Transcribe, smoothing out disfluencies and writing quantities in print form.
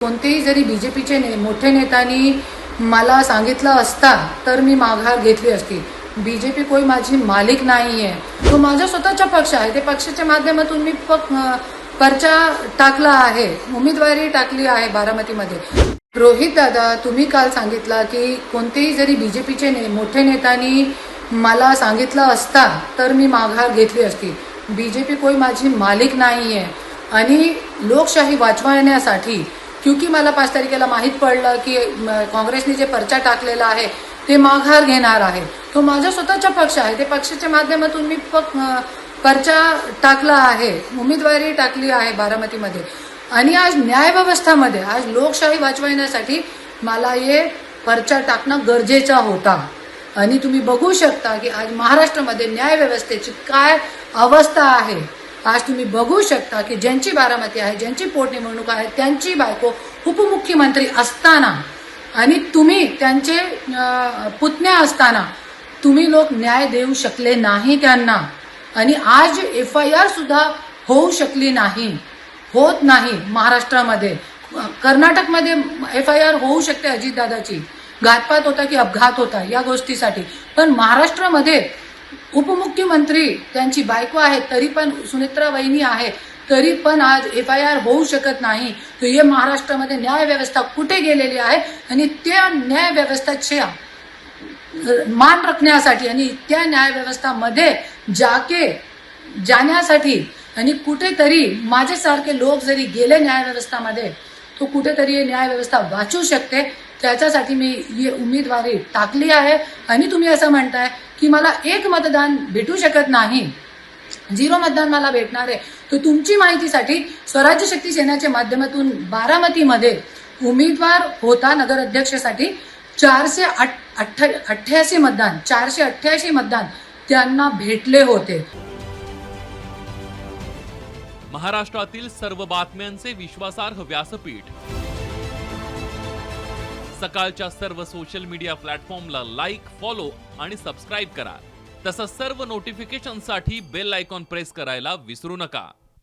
कोणतेही जरी बीजेपीचे मोठे नेत्यांनी मला सांगितलं असता तर मी माघार घेतली असती. बीजेपी कोई माझी मालिक नाही आहे. तो माझा स्वतःचा पक्ष आहे. ते पक्षाच्या माध्यमातून मी पर्चा टाकला आहे, उमेदवारी टाकली आहे बारामतीमध्ये. रोहित दादा, तुम्ही काल सांगितलं की कोणतेही जरी बीजेपीचे मोठे नेत्यांनी मला सांगितलं असता तर मी माघार घेतली असती. बीजेपी कोई माझी मालिक नाही आहे आणि लोकशाही वाचवण्यासाठी क्योंकि मला 5 तारखेला माहीत पडलं की काँग्रेसने जे पर्चा टाकलेला आहे ते माघार घेणार आहे. तो माझा स्वतःचा पक्ष आहे. ते पक्षाच्या माध्यमातून मी पर्चा टाकला आहे, उमेदवारी टाकली आहे बारामतीमध्ये. आणि आज न्यायव्यवस्थामध्ये, आज लोकशाही वाचवण्यासाठी मला हे पर्चा टाकणं गरजेचा होता. आणि तुम्ही बघू शकता की आज महाराष्ट्रामध्ये न्यायव्यवस्थेची काय अवस्था आहे. आज तुम्ही बघू शकता की ज्यांची बारामती आहे, ज्यांची पोटनिवडणूक आहे, त्यांची बायको उपमुख्यमंत्री असताना आणि तुम्ही त्यांचे पुतण्या असताना तुम्ही लोक न्याय देऊ शकले नाही त्यांना. आणि आज FIR सुद्धा होऊ शकली नाही, होत नाही महाराष्ट्रामध्ये. कर्नाटकमध्ये FIR होऊ शकते अजितदादाची, घातपात होता की अपघात होता या गोष्टीसाठी, पण महाराष्ट्रामध्ये उपमुख्यमंत्री त्यांची बायको आहे, तरी पण सुनेत्रा वहिनी आहे, तरी पण आज FIR होऊ शकत नाही. तर हे महाराष्ट्रामध्ये न्यायव्यवस्था कुठे गेलेली आहे आणि त्या न्यायव्यवस्थेचे मान राखण्यासाठी आणि त्या न्यायव्यवस्थामध्ये जाण्यासाठी आणि कुठेतरी माझ्यासारखे लोक जरी गेले न्यायव्यवस्थामध्ये तो कुठेतरी न्यायव्यवस्था वाचू शकते. त्याच्यासाठी मी ही उमेदवारी टाकली आहे. आणि तुम्ही असं म्हणताय की मला एक मतदान भेटू शकत नाही, 0 मतदान मला भेटणार आहे, तर तुमची माहितीसाठी स्वराज्य शक्ती सेनेच्या माध्यमातून बारामतीमध्ये उमेदवार होता नगराध्यक्षासाठी 488 मतदान त्यांना भेटले होते. महाराष्ट्रातील सर्व बातम्यांचे विश्वासार्ह व्यासपीठ, सकाळच्या सर्व सोशल मीडिया प्लॅटफॉर्मला लाईक, फॉलो आणि सबस्क्राईब करा. तसंच सर्व नोटिफिकेशनसाठी बेल आयकॉन प्रेस करायला विसरू नका.